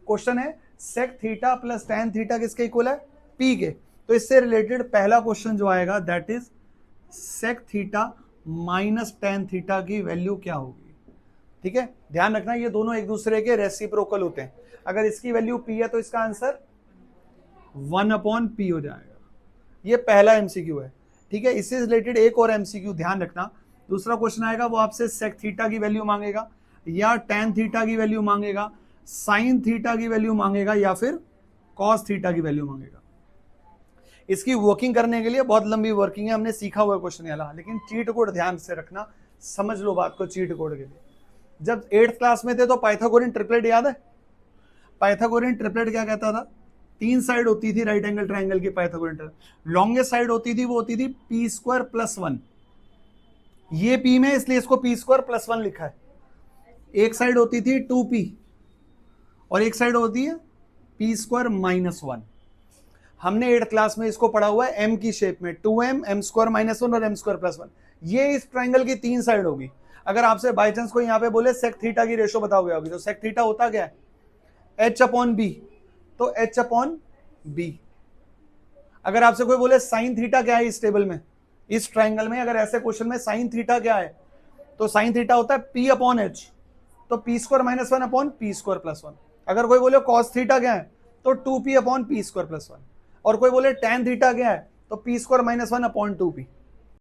Question है sec theta plus tan theta किसके इक्वल है, पी के। तो इससे रिलेटेड पहला क्वेश्चन जो आएगा that is sec theta minus tan theta की वैल्यू क्या होगी। ठीक है, ध्यान रखना ये दोनों एक दूसरे के रेसिप्रोकल होते हैं। अगर इसकी वैल्यू पी है तो इसका आंसर 1/p हो जाएगा। ये पहला एमसीक्यू है। ठीक है, इससे रिलेटेड एक और एमसीक्यू ध्यान रखना, दूसरा क्वेश्चन आएगा वो आपसे सेक थीटा की वैल्यू मांगेगा या टैन थीटा की वैल्यू मांगेगा, साइन थीटा की वैल्यू मांगेगा या फिर कॉस थीटा की वैल्यू मांगेगा। इसकी वर्किंग करने के लिए बहुत लंबी वर्किंग है, हमने सीखा हुआ क्वेश्चन वाला, लेकिन चीट कोड ध्यान से रखना, समझ लो बात को चीट कोड के लिए। जब 8th क्लास में थे तो पाइथागोरियन ट्रिपलेट याद है? पाइथागोरियन ट्रिपलेट क्या कहता था, 3 साइड होती थी राइट एंगल ट्राइंगल की पाइथागोरियन ट्रिपलेट। लॉन्गेस्ट साइड होती थी वो होती थी पी स्क्वायर प्लस 1, ये पी में इसलिए इसको पी स्क्वायर प्लस 1 लिखा है। एक साइड होती थी 2p और एक साइड होती है पी स्क्वायर माइनस 1। हमने 8th क्लास में इसको पढ़ा हुआ है एम की शेप में, 2m m स्क्वायर माइनस 1 और m स्क्वायर प्लस 1। ये इस ट्राइंगल की 3 साइड होगी। अगर आपसे बाई चांस कोई यहाँ पे बोले सेक थीटा की रेशो बताओगे होगी, तो सेक थीटा होता क्या है, h/b, तो h/b। अगर आपसे कोई बोले साइन थीटा क्या है इस टेबल में, इस ट्राइंगल में अगर ऐसे क्वेश्चन में साइन थीटा क्या है, तो साइन थीटा होता है p/h, तो p square minus 1/p square plus 1। अगर कोई बोले कॉस थीटा क्या है, तो 2p/p स्क्वायर प्लस 1। और कोई बोले टैन थीटा क्या है, तो p स्क्वायर माइनस 1/2p।